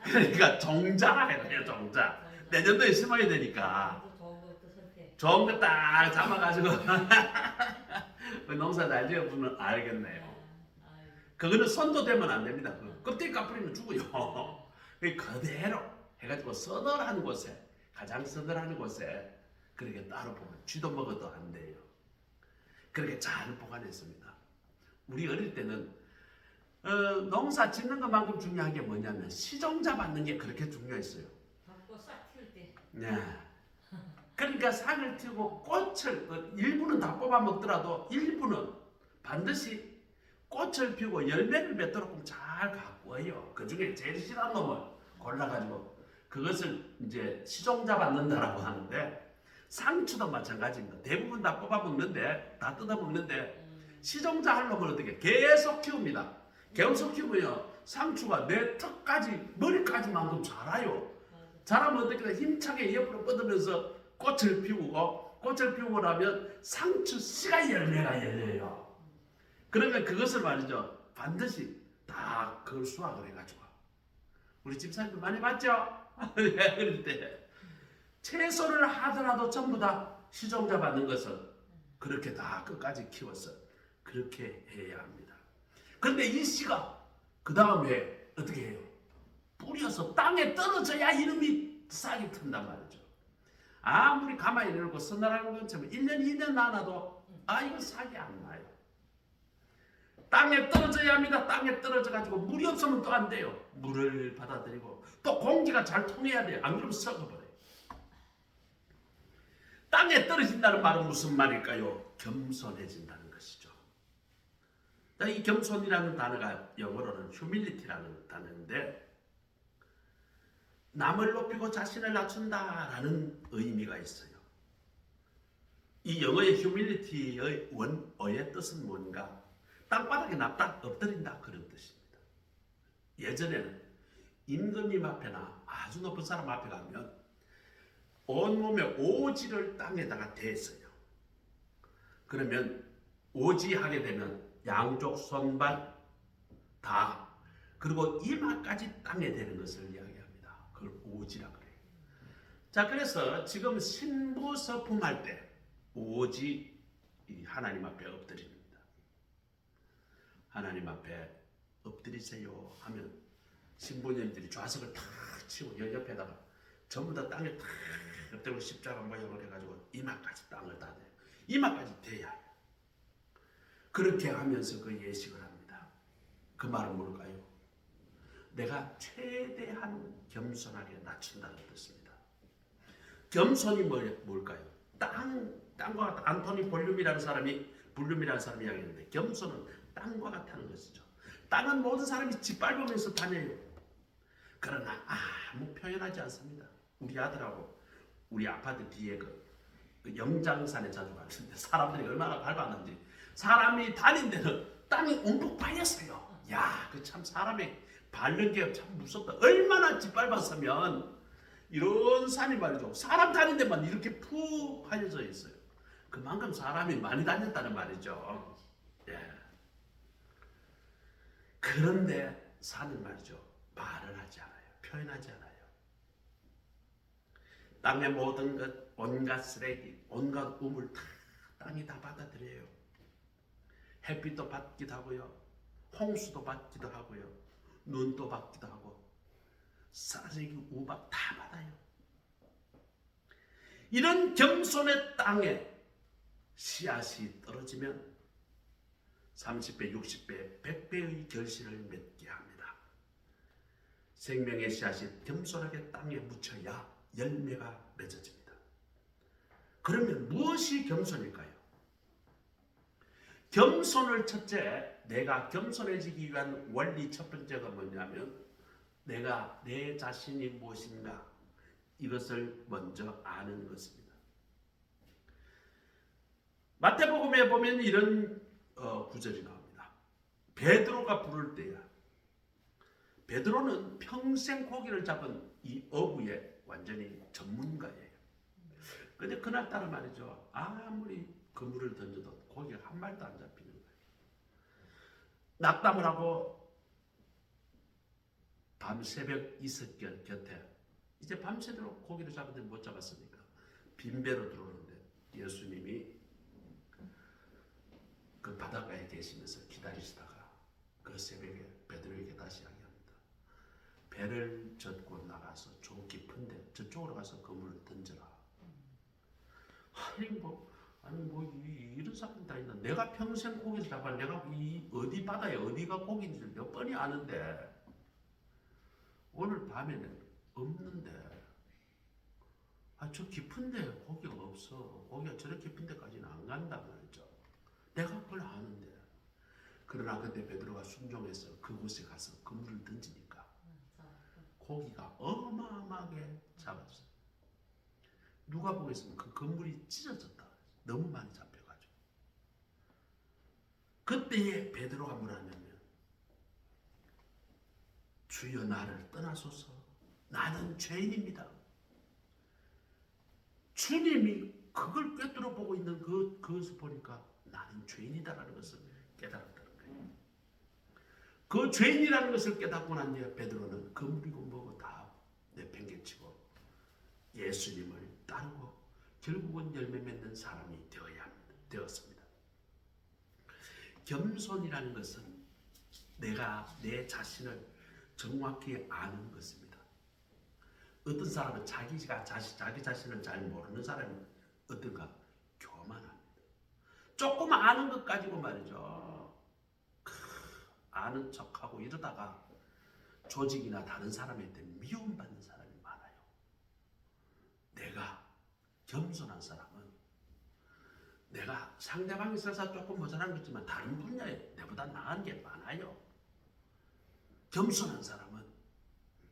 그러니까 종자라 해야 돼요. 종자. 내년도에 심어야 되니까 좋은 거 딱 잡아가지고 농사 잘 지어보면 알겠네요. 그거는 선도되면 안 됩니다. 껍데기 까뿌리면 죽어요. 그대로 해가지고 서늘한 곳에, 가장 서늘한 곳에 그렇게 따로 보면 쥐도 먹어도 안 돼요. 그렇게 잘 보관했습니다. 우리 어릴 때는 농사 짓는 것만큼 중요한 게 뭐냐면 시종자 받는 게 그렇게 중요했어요. 받고 싹 틔울 때. 네. 그러니까 싹을 틔우고 꽃을 일부는 다 뽑아 먹더라도 일부는 반드시 꽃을 피우고 열매를 맺도록 잘 가꾸어요. 그 중에 제일 싫어하는 놈을 골라가지고 그것을 이제 시종자 받는다라고 하는데, 상추도 마찬가지입니다. 대부분 다 뽑아 먹는데, 다 뜯어 먹는데, 시종자 할 놈을 어떻게 계속 키웁니다. 계속 키우면요, 상추가 내 턱까지 머리까지만큼 자라요. 자라면 어떻게 돼? 힘차게 옆으로 뻗으면서 꽃을 피우고, 꽃을 피우고 나면 상추 씨가 열매가 열려요. 그러면 그것을 말이죠, 반드시 다 그걸 수확을 해가지고, 우리 집사님도 많이 봤죠? 그럴 때 채소를 하더라도 전부 다 시종자 받는 것은 그렇게 다 끝까지 키워서 그렇게 해야 합니다. 그런데 이 씨가 그 다음에 어떻게 해요? 뿌려서 땅에 떨어져야 이름이 싹이 튼단 말이죠. 아무리 가만히 내놓고 선나라는 것처럼 1년 2년 나놔도 이거 싹이 안 나요. 땅에 떨어져야 합니다. 땅에 떨어져가지고 물이 없으면 또 안 돼요. 물을 받아들이고 또 공기가 잘 통해야 돼요. 안 그러면 썩어버려요. 땅에 떨어진다는 말은 무슨 말일까요? 겸손해진다는 것이죠. 이 겸손이라는 단어가 영어로는 humility라는 단어인데, 남을 높이고 자신을 낮춘다라는 의미가 있어요. 이 영어의 humility의 원어의 뜻은 뭔가? 땅바닥에 납다 엎드린다, 그런 뜻입니다. 예전에는 임금님 앞에나 아주 높은 사람 앞에 가면 온몸에 오지를 땅에다가 댔어요. 그러면 오지하게 되면 양쪽 손발 다, 그리고 이마까지 땅에 대는 것을 이야기합니다. 그걸 오지라 그래요. 자, 그래서 지금 신부 서품할 때 오지 하나님 앞에 엎드립니다. 하나님 앞에 엎드리세요 하면 신부님들이 좌석을 탁 치고 옆에다가 전부 다 땅에 탁 엎드리고 십자가 모양을 해가지고 이마까지 땅을 다 대요. 이마까지 대야 해요. 그렇게 하면서 그 예식을 합니다. 그 말은 뭘까요? 내가 최대한 겸손하게 낮춘다는 뜻입니다. 겸손이 뭘까요? 땅과 안토니 볼륨이라는 사람이 이야기했는데, 겸손은 땅과 같다는 것이죠. 땅은 모든 사람이 짓밟으면서 다녀요. 그러나 아무 표현하지 않습니다. 우리 아들하고 우리 아파트 뒤에 그 영장산에 자주 가는데 사람들이 얼마나 밟았는지, 사람이 다닌 데는 땅이 움푹 파였어요. 야, 그 참 사람이 밟는 게 참 무섭다. 얼마나 짓밟았으면 이런 산이 말이죠. 사람 다닌 데만 이렇게 푹 파여져 있어요. 그만큼 사람이 많이 다녔다는 말이죠. 예. 그런데 산은 말이죠, 말을 하지 않아요. 표현하지 않아요. 땅의 모든 것, 온갖 쓰레기, 온갖 우물 다 땅이 다 받아들여요. 햇빛도 받기도 하고요, 홍수도 받기도 하고요, 눈도 받기도 하고, 쓰레기, 우박 다 받아요. 이런 겸손의 땅에 씨앗이 떨어지면 30배, 60배, 100배의 결실을 맺게 합니다. 생명의 씨앗이 겸손하게 땅에 묻혀야 열매가 맺어집니다. 그러면 무엇이 겸손일까요? 겸손을 첫째, 내가 겸손해지기 위한 원리 첫 번째가 뭐냐면, 내가 내 자신이 무엇인가 이것을 먼저 아는 것입니다. 마태복음에 보면 이런 구절이 나옵니다. 베드로가 부를 때야. 베드로는 평생 고기를 잡은 이 어부의 완전히 전문가예요. 근데 그날따라 말이죠, 아무리 그물을 던져도 고기가 한 마리도 안 잡히는 거예요. 낙담을 하고 밤새벽 이석결 곁에, 이제 밤새도록 고기를 잡았는데 못 잡았으니까 빈배로 들어오는데 예수님이 그 바닷가에 계시면서 기다리시다가 그 새벽에 베드로에게 다시 이야기합니다. 배를 젓고 나가서 저 깊은데 저쪽으로 가서 그물을 던져라. 이런 사람이 다 있나? 내가 평생 고기를 잡아, 내가 이 어디 바다에 어디가 고기인지 몇 번이 아는데 오늘 밤에는 없는데, 저 깊은데 고기가 없어. 고기가 저렇게 깊은 데까지는 안 간단 말이죠. 내가 그걸 아는데. 그러나 그때 베드로가 순종해서 그곳에 가서 그물을 던지니까 고기가 어마어마하게 잡았어요. 누가 보겠으면 그 그물이 찢어졌다. 너무 많이 잡혀가지고. 그때에 베드로가 뭐라냐면 주여 나를 떠나소서 나는 죄인입니다. 주님이 그걸 꿰뚫어 보고 있는 그것을 보니까 나는 죄인이다라는 것을 깨달았다는 거예요. 그 죄인이라는 것을 깨닫고 난 뒤에 베드로는 그물이고 뭐고 다 내팽개치고 예수님을 따르고 결국은 열매 맺는 사람이 되었습니다. 겸손이라는 것은 내가 내 자신을 정확히 아는 것입니다. 어떤 사람은 자기 자신을 잘 모르는 사람이 어떤가? 교만합니다. 조금 아는 것 가지고 말이죠. 아는 척하고 이러다가 조직이나 다른 사람한테 미움받는 사람이 많아요. 내가 겸손한 사람은 내가 상대방이 있어서 조금 모자란 거지만 다른 분야에 내보다 나은 게 많아요. 겸손한 사람은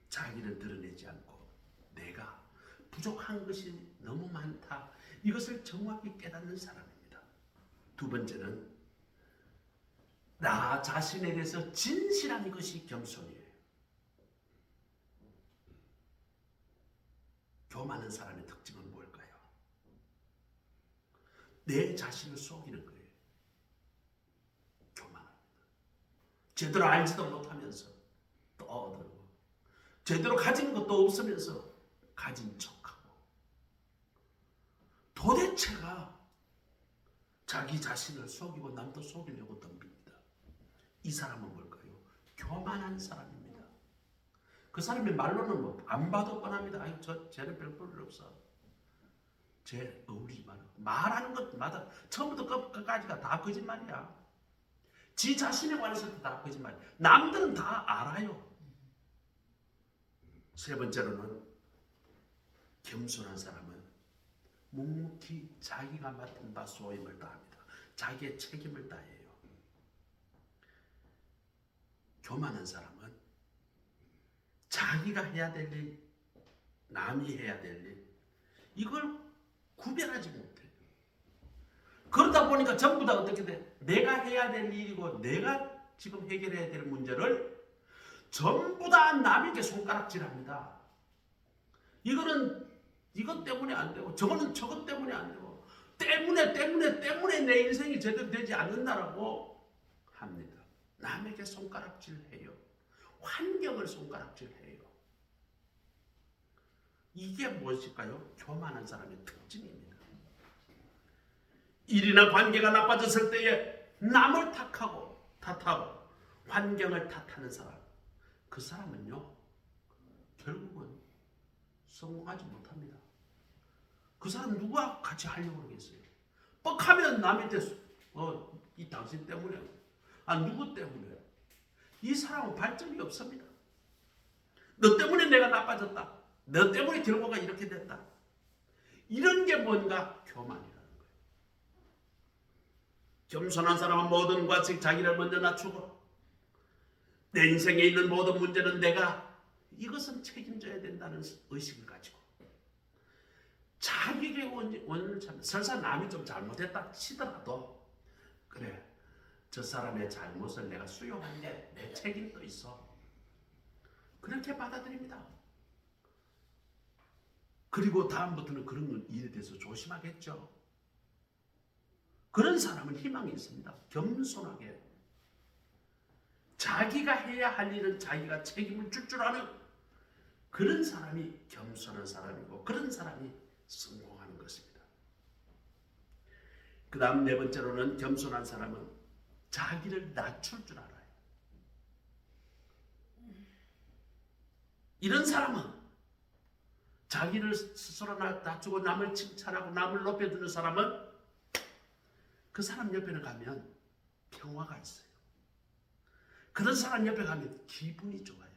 자기를 드러내지 않고 내가 부족한 것이 너무 많다. 이것을 정확히 깨닫는 사람입니다. 두 번째는 나 자신에 대해서 진실한 것이 겸손이에요. 교만한 사람의 특징은 뭘까요? 내 자신을 속이는 거예요. 교만합니다. 제대로 알지도 못하면서 떠들고 제대로 가진 것도 없으면서 가진 척하고 도대체가 자기 자신을 속이고 남도 속이려고 덤빕니다. 이 사람은 뭘까요? 교만한 사람입니다. 그 사람의 말로는 뭐 안 봐도 뻔합니다. 아이 쟤는 별 볼 일 없어. 쟤 어울리지 마라. 말하는 것마다 처음부터 끝까지가 다 거짓말이야. 지 자신에 관해서도 다 거짓말이야. 남들은 다 알아요. 세 번째로는 겸손한 사람은 묵묵히 자기가 맡은 바 소임을 다합니다. 자기의 책임을 다해요. 교만한 사람은 자기가 해야 될 일, 남이 해야 될 일, 이걸 구별하지 못해요. 그러다 보니까 전부 다 어떻게 돼? 내가 해야 될 일이고 내가 지금 해결해야 될 문제를 전부 다 남에게 손가락질합니다. 이거는 이것 때문에 안 되고 저거는 저것 때문에 안 되고 때문에 내 인생이 제대로 되지 않는다라고 합니다. 남에게 손가락질해요. 환경을 손가락질해요. 이게 무엇일까요? 교만한 사람의 특징입니다. 일이나 관계가 나빠졌을 때에 남을 탓하고 환경을 탓하는 사람, 그 사람은요 결국은 성공하지 못합니다. 그 사람 누가 같이 하려고 그러겠어요? 뻑하면 남한테 이 당신 때문에 누구 때문에? 이 사람은 발전이 없습니다. 너 때문에 내가 나빠졌다. 너 때문에 결과가 이렇게 됐다. 이런 게 뭔가 교만이라는 거예요. 겸손한 사람은 모든 것이 자기를 먼저 낮추고 내 인생에 있는 모든 문제는 내가 이것은 책임져야 된다는 의식을 가지고 자기에게 원인을 찾는, 설사 남이 좀 잘못했다 치더라도 그래 저 사람의 잘못을 내가 수용한 게 내 책임도 있어. 그렇게 받아들입니다. 그리고 다음부터는 그런 일에 대해서 조심하겠죠. 그런 사람은 희망이 있습니다. 겸손하게 자기가 해야 할 일은 자기가 책임을 줄 아는 그런 사람이 겸손한 사람이고 그런 사람이 성공하는 것입니다. 그 다음 네 번째로는 겸손한 사람은 자기를 낮출 줄 알아요. 이런 사람은 자기를 스스로 낮추고 남을 칭찬하고 남을 높여주는 사람은 그 사람 옆에는 가면 평화가 있어요. 그런 사람 옆에 가면 기분이 좋아요.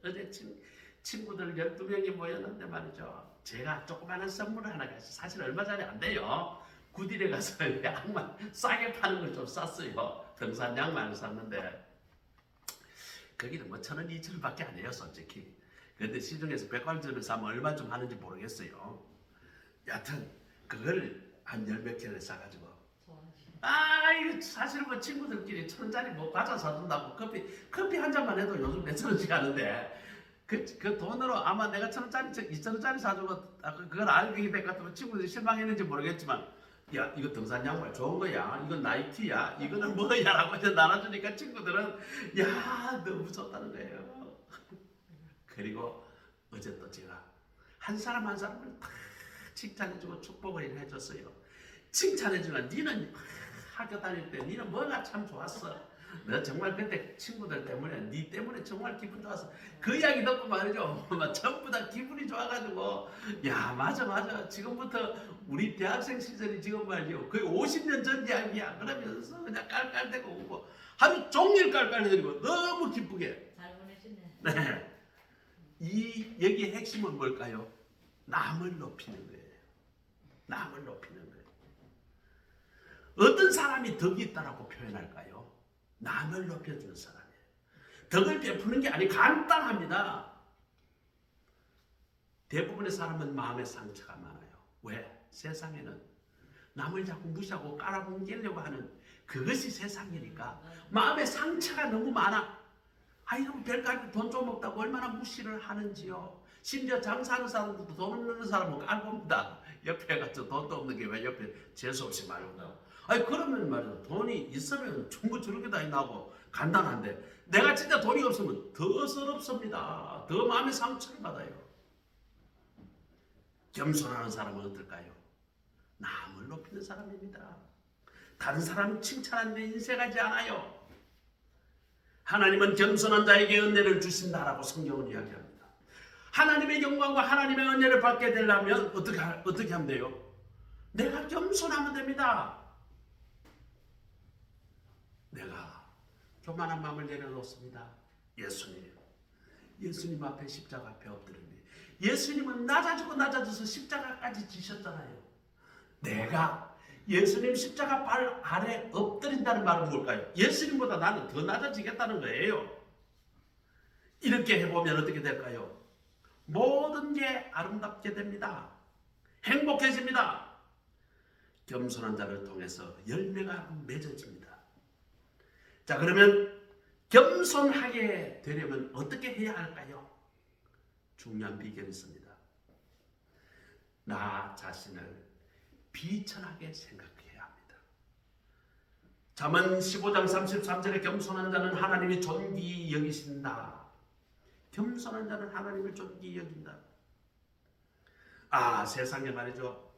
어제 친구들 12명이 모였는데 말이죠. 제가 조그마한 선물을 하나 가서 사실 얼마짜리 안 돼요. 구딜에 가서 양말 싸게 파는 걸 좀 샀어요. 등산 양말을 샀는데 거기는 뭐 1,000원, 2,000원밖에 안 해요, 솔직히. 근데 시중에서 백화점에서 사면 얼마 좀 하는지 모르겠어요. 여하튼 그걸 한 10몇 개를 사가지고 이거 사실 뭐 친구들끼리 1,000원짜리 뭐 과자 사준다고 커피 한 잔만 해도 요즘 몇천 원씩 하는데 그 돈으로 아마 내가 1,000원짜리 2,000원짜리 사주고 그걸 알게 될 것 같으면 친구들이 실망했는지 모르겠지만 야 이거 등산 양말 좋은 거야, 이건 나이키야, 이거는 뭐야라고 이제 나눠주니까 친구들은 야 너무 좋다는 거예요. 그리고 어제 또 제가 한 사람 한 사람을 다 칭찬해주고 축복을 해줬어요. 칭찬해주면 니는 학교 다닐 때 니는 뭐가 참 좋았어. 너 정말 그때 친구들 때문에 니 때문에 정말 기분 좋았어. 그 이야기 듣고 말이죠. 전부 다 기분이 좋아가지고 야 맞아 지금부터 우리 대학생 시절이 지금 말이요 거의 50년 전 이야기야. 그러면서 그냥 깔깔대고 오고 하루 종일 깔깔대고 너무 기쁘게. 잘 보내셨네. 네. 이 여기의 핵심은 뭘까요? 남을 높이는 거예요. 남을 높이는 거예요. 어떤 사람이 덕이 있다라고 표현할까요? 남을 높여주는 사람이에요. 덕을 베푸는 게 아니 간단합니다. 대부분의 사람은 마음의 상처가 많아요. 왜? 세상에는 남을 자꾸 무시하고 깔아뭉개려고 하는 그것이 세상이니까 마음의 상처가 너무 많아. 이러면 별가게 돈 좀 없다고 얼마나 무시를 하는지요. 심지어 장사하는 사람들도 돈 없는 사람은 깔봅니다. 옆에 가서 돈도 없는 게 왜 옆에 재수없이 말한다고. 그러면 말이야 돈이 있으면 충분히 저렇게 다 나고 간단한데 내가 진짜 돈이 없으면 더 서럽습니다. 더 마음의 상처를 받아요. 겸손하는 사람은 어떨까요? 남을 높이는 사람입니다. 다른 사람 칭찬하는데 인색하지 않아요. 하나님은 겸손한 자에게 은혜를 주신다라고 성경은 이야기합니다. 하나님의 영광과 하나님의 은혜를 받게 되려면 어떻게 하면 돼요? 내가 겸손하면 됩니다. 내가 교만한 마음을 내려놓습니다. 예수님 앞에 십자가 앞에 엎드립니다. 예수님은 낮아져서 십자가까지 지셨잖아요. 내가 예수님 십자가 발 아래 엎드린다는 말은 뭘까요? 예수님보다 나는 더 낮아지겠다는 거예요. 이렇게 해보면 어떻게 될까요? 모든 게 아름답게 됩니다. 행복해집니다. 겸손한 자를 통해서 열매가 맺어집니다. 자, 그러면 겸손하게 되려면 어떻게 해야 할까요? 중요한 비결이 있습니다. 나 자신을 비천하게 생각해야 합니다. 잠언 15장 33절에 겸손한 자는 하나님이 존귀히 여기신다. 겸손한 자는 하나님을 존귀히 여긴다. 세상에 말이죠.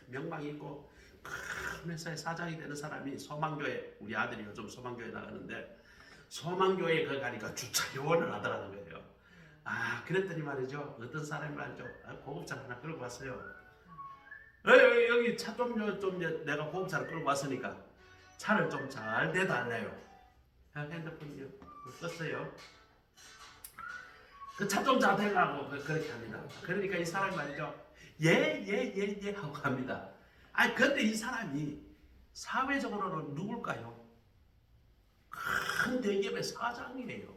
명망이 있고 큰 회사의 사장이 되는 사람이 소망교회, 우리 아들이 요즘 소망교회 나가는데 소망교회에 거기 가니까 주차 요원을 하더라는 거예요. 그랬더니 말이죠. 어떤 사람이 말이죠. 고급차 하나 끌고 왔어요. 여기 차 좀 내가 고급차를 끌고 왔으니까 차를 좀 잘 대달래요. 핸드폰이요. 껐어요. 그 차 좀 잘 대라고 그렇게 합니다. 그러니까 이 사람이 말이죠. 예 하고 합니다. 근데 이 사람이 사회적으로는 누굴까요? 큰 대기업의 사장이에요.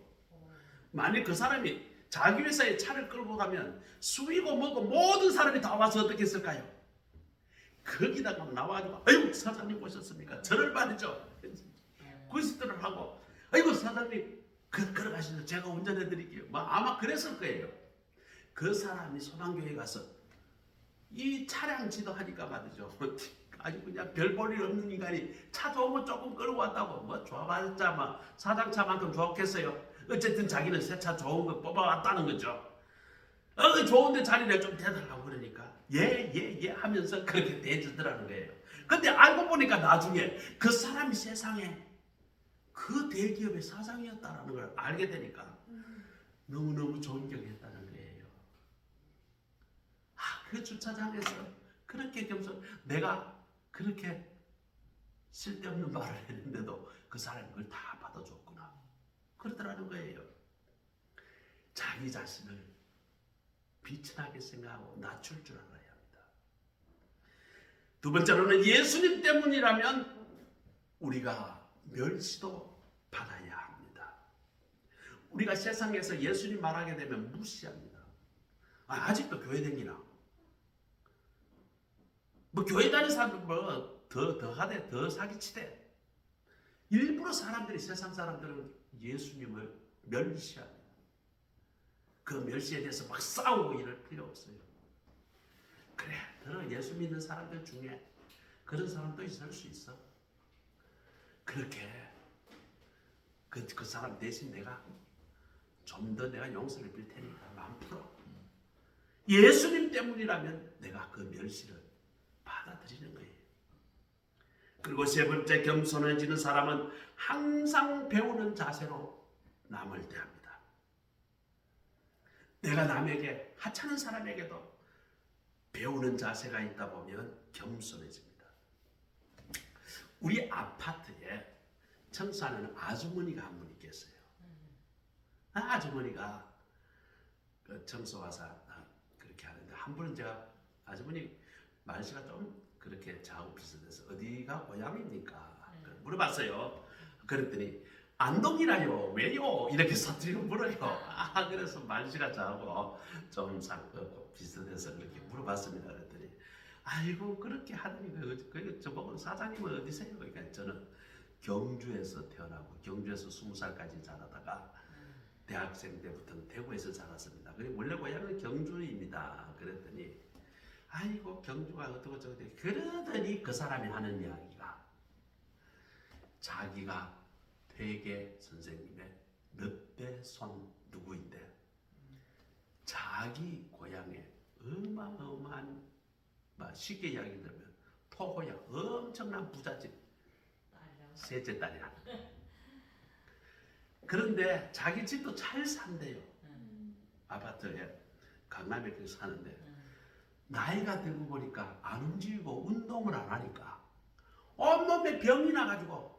만약 그 사람이 자기 회사에 차를 끌고 가면 수이고 뭐고 모든 사람이 다 와서 어떻게 했을까요? 거기다가 나와가지고 아이고 사장님 오셨습니까? 저를 말이죠. 구시들을 하고 아이고 사장님 걸어가시죠. 제가 운전해 드릴게요. 아마 그랬을 거예요. 그 사람이 소망교회 가서 이 차량 지도하니까 말이죠. 아주 그냥 별 볼 일 없는 인간이 차 좋은 거 조금 끌고 왔다고 좋아봤자 사장차만큼 좋겠어요. 어쨌든 자기는 새 차 좋은 거 뽑아왔다는 거죠. 좋은데 자리를 좀 대달라고 그러니까 예 하면서 그렇게 대주더라는 거예요. 근데 알고 보니까 나중에 그 사람이 세상에 그 대기업의 사장이었다는 걸 알게 되니까 너무너무 존경했다는 거예요. 그 주차장에서 그렇게 내가 그렇게 쓸데없는 말을 했는데도 그 사람이 그걸 다 받아줬구나. 그러더라는 거예요. 자기 자신을 비천하게 생각하고 낮출 줄 알아야 합니다. 두 번째로는 예수님 때문이라면 우리가 멸시도 받아야 합니다. 우리가 세상에서 예수님 말하게 되면 무시합니다. 아직도 교회 다니나? 뭐 교회 다니는 사람들 더 하대, 더 사기치대. 일부러 사람들이, 세상 사람들은 예수님을 멸시합니다. 그 멸시에 대해서 막 싸우고 이럴 필요 없어요. 그래, 너는 예수 믿는 사람들 중에 그런 사람도 있을 수 있어. 그렇게 그 사람 대신 내가 좀 더 내가 용서를 빌 테니까 마음 풀어. 예수님 때문이라면 내가 그 멸시를 받아들이는 거예요. 그리고 세 번째, 겸손해지는 사람은 항상 배우는 자세로 남을 대합니다. 내가 남에게, 하찮은 사람에게도 배우는 자세가 있다 보면 겸손해집니다. 우리 아파트에 청소하는 아주머니가 한 분 계세요. 아주머니가 그 청소 와서 그렇게 하는데, 한 번은 제가 아주머니 말씨가 좀 그렇게 저하고 비슷해서 어디가 고향입니까? 물어봤어요. 그랬더니 안동이라요. 왜요? 이렇게 사투리로 물어요. 그래서 말씨가 저하고 좀 비슷해서 그렇게 물어봤습니다. 그랬더니 아이고 그렇게 하더니 저보고 사장님은 어디세요? 그러니까 저는 경주에서 태어나고 경주에서 20살까지 자라다가 대학생 때부터는 대구에서 자랐습니다. 원래 고향은 경주입니다. 그랬더니 아이고 경주가 어떻고 저쩌고 그러더니 그 사람이 하는 이야기가 자기가 퇴계 선생님의 몇대 손 누구인데 자기 고향에 어마어마한, 쉽게 이야기 들면 토호야 엄청난 부잣집 셋째 딸이라. 그런데 자기 집도 잘 산대요. 아파트에 강남에 그 사는데 나이가 들고 보니까 안 움직이고 운동을 안 하니까 온몸에 병이 나가지고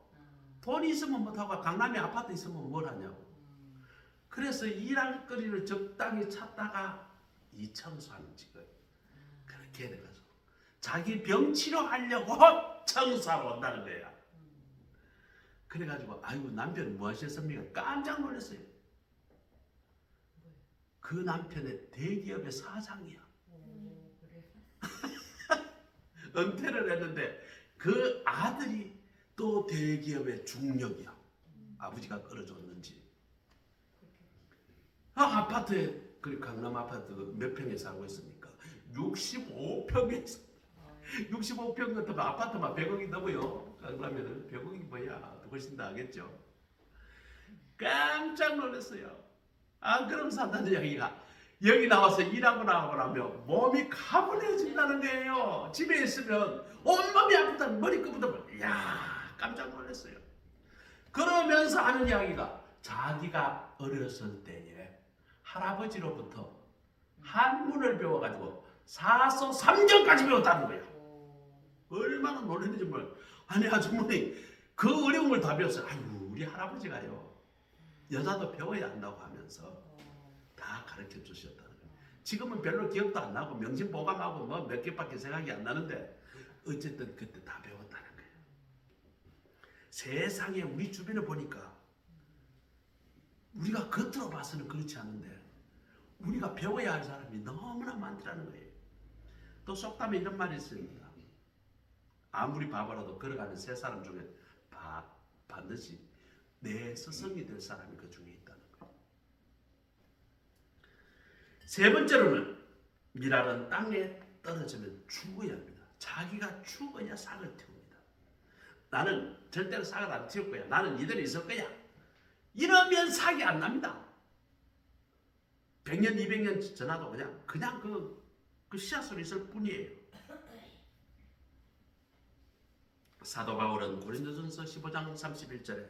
돈이 있으면 못하고 강남에 아파트 있으면 뭘 하냐고. 그래서 일할 거리를 적당히 찾다가 이 청소하는 직을 그렇게 돼가지고 자기 병 치료하려고 청소하러 온다는 거야. 그래가지고 아이고 남편 뭐 하셨습니까? 깜짝 놀랐어요. 그 남편의 대기업의 사장이야. 은퇴를 했는데 그 아들이 또 대기업의 중력이야. 아버지가 끌어줬는지. 아파트에, 그 강남 아파트 몇 평에 살고 있습니까? 65평에 65평 같으면 아파트만 100억이 넘어요. 그러면 100억이 뭐야? 훨씬 더 하겠죠. 깜짝 놀랐어요. 그럼 산다는 이야기가 여기 나와서 일하고 나면 몸이 가분해진다는 거예요. 집에 있으면 온몸이 아프다. 머리끝부터 깜짝 놀랐어요. 그러면서 하는 이야기가 자기가 어렸을 때에 할아버지로부터 한문을 배워가지고 사서 3경까지 배웠다는 거예요. 얼마나 놀랐는지 몰라요. 아니 아주머니 그 어려운 걸 다 배웠어요. 아이고 우리 할아버지가요 여자도 배워야 한다고 하면서 다 가르쳐 주셨다는 거예요. 지금은 별로 기억도 안 나고 명심보감하고 뭐 몇 개밖에 생각이 안 나는데 어쨌든 그때 다 배웠다는 거예요. 세상에 우리 주변에 보니까 우리가 겉으로 봐서는 그렇지 않은데 우리가 배워야 할 사람이 너무나 많더라는 거예요. 또 속담에 이런 말이 있습니다. 아무리 바보라도 걸어가는 세 사람 중에 반드시 내 스승이 될 사람이 그 중에 있다는 거예요. 세 번째로는 미랄은 땅에 떨어지면 죽어야 합니다. 자기가 죽어야 싹을 틔웁니다. 나는 절대로 싹을 안 틔울 거야. 나는 이대로 있을 거야. 이러면 싹이 안 납니다. 100년, 200년 지나도 그냥 그 씨앗으로 있을 뿐이에요. 사도 바울은 고린도전서 15장 31절에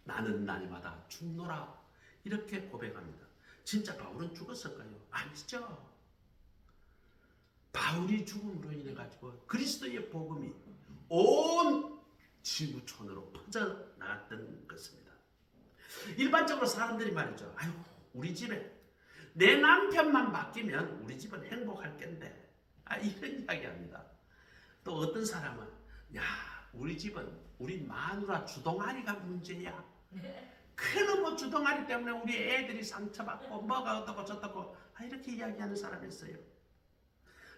나는 날마다 죽노라 이렇게 고백합니다. 진짜 바울은 죽었을까요? 아니죠. 바울이 죽음으로 인해 가지고 그리스도의 복음이 온 지구촌으로 퍼져나갔던 것입니다. 일반적으로 사람들이 말이죠. 아유 우리 집에 내 남편만 바뀌면 우리 집은 행복할 텐데 이런 이야기합니다. 또 어떤 사람은 야 우리 집은 우리 마누라 주동아리가 문제야. 그놈의 주동아리 때문에 우리 애들이 상처받고 뭐가 어떻고 저떻고 이렇게 이야기하는 사람이 있어요.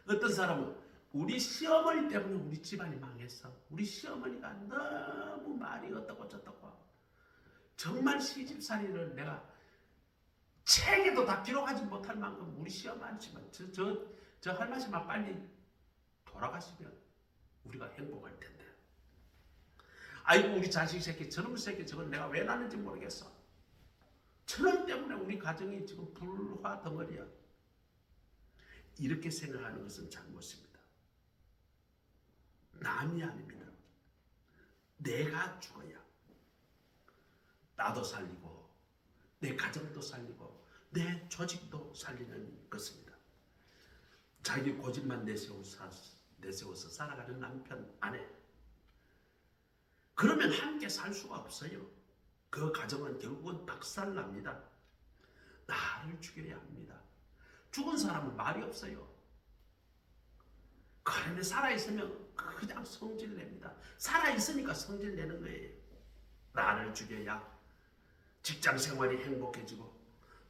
어떤 사람은 우리 시어머니 때문에 우리 집안이 망했어. 우리 시어머니가 너무 말이 어떻고 저떻고. 정말 시집살이를 내가 책에도 다 기록하지 못할 만큼 우리 시어머니지만 저 할머니만 빨리 돌아가시면 우리가 행복할 텐데. 아이고 우리 자식 새끼 저놈 새끼 저건 내가 왜 낳는지 모르겠어. 저놈 때문에 우리 가정이 지금 불화 덩어리야. 이렇게 생각하는 것은 잘못입니다. 남이 아닙니다. 내가 죽어야 나도 살리고 내 가정도 살리고 내 조직도 살리는 것입니다. 자기 고집만 내세워서 살아가는 남편, 아내, 그러면 함께 살 수가 없어요. 그 가정은 결국은 박살납니다. 나를 죽여야 합니다. 죽은 사람은 말이 없어요. 그런데 살아있으면 그냥 성질 냅니다. 살아있으니까 성질 내는 거예요. 나를 죽여야 직장 생활이 행복해지고,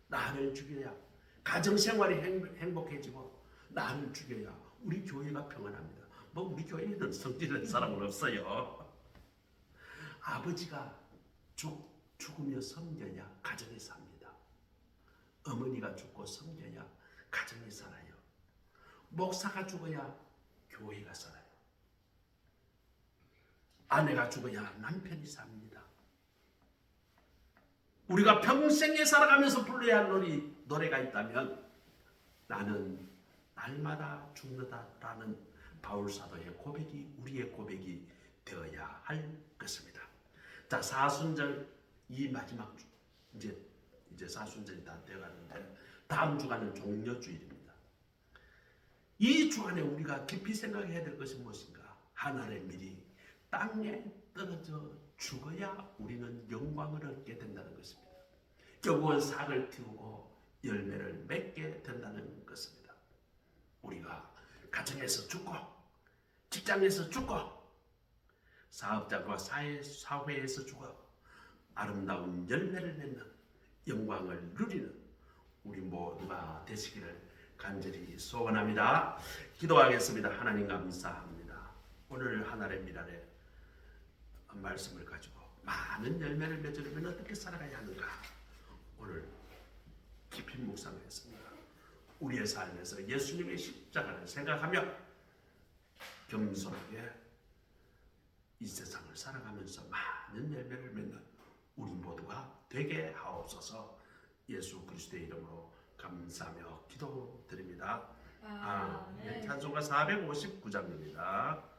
나를 죽여야 가정 생활이 행복해지고, 나를 죽여야 우리 교회가 평안합니다. 뭐 우리 교회에는 성질 낸 사람은 없어요. 아버지가 죽으며 섬겨야 가정이 삽니다. 어머니가 죽고 섬겨야 가정이 살아요. 목사가 죽어야 교회가 살아요. 아내가 죽어야 남편이 삽니다. 우리가 평생에 살아가면서 불러야 할 노래가 있다면 나는 날마다 죽는다라는 바울사도의 고백이 우리의 고백이 되어야 할 것입니다. 자, 사순절 이 마지막 주 이제 사순절이 다 되어가는데 다음 주간은 종려주일입니다. 이 주간에 우리가 깊이 생각해야 될 것이 무엇인가? 하늘의 밀이 땅에 떨어져 죽어야 우리는 영광을 얻게 된다는 것입니다. 결국은 싹을 틔우고 열매를 맺게 된다는 것입니다. 우리가 가정에서 죽고 직장에서 죽고 사업자와 사회에서 죽어 아름다운 열매를 맺는 영광을 누리는 우리 모두가 되시기를 간절히 소원합니다. 기도하겠습니다. 하나님 감사합니다. 오늘 하늘의 미랄의 말씀을 가지고 많은 열매를 맺으려면 어떻게 살아가야 하는가 오늘 깊이 묵상했습니다. 우리의 삶에서 예수님의 십자가를 생각하며 겸손하게 이 세상을 살아가면서 많은 열매를 맺는 우리 모두가 되게 하옵소서. 예수 그리스도의 이름으로 감사하며 기도드립니다. 아멘. 찬송가 459장입니다.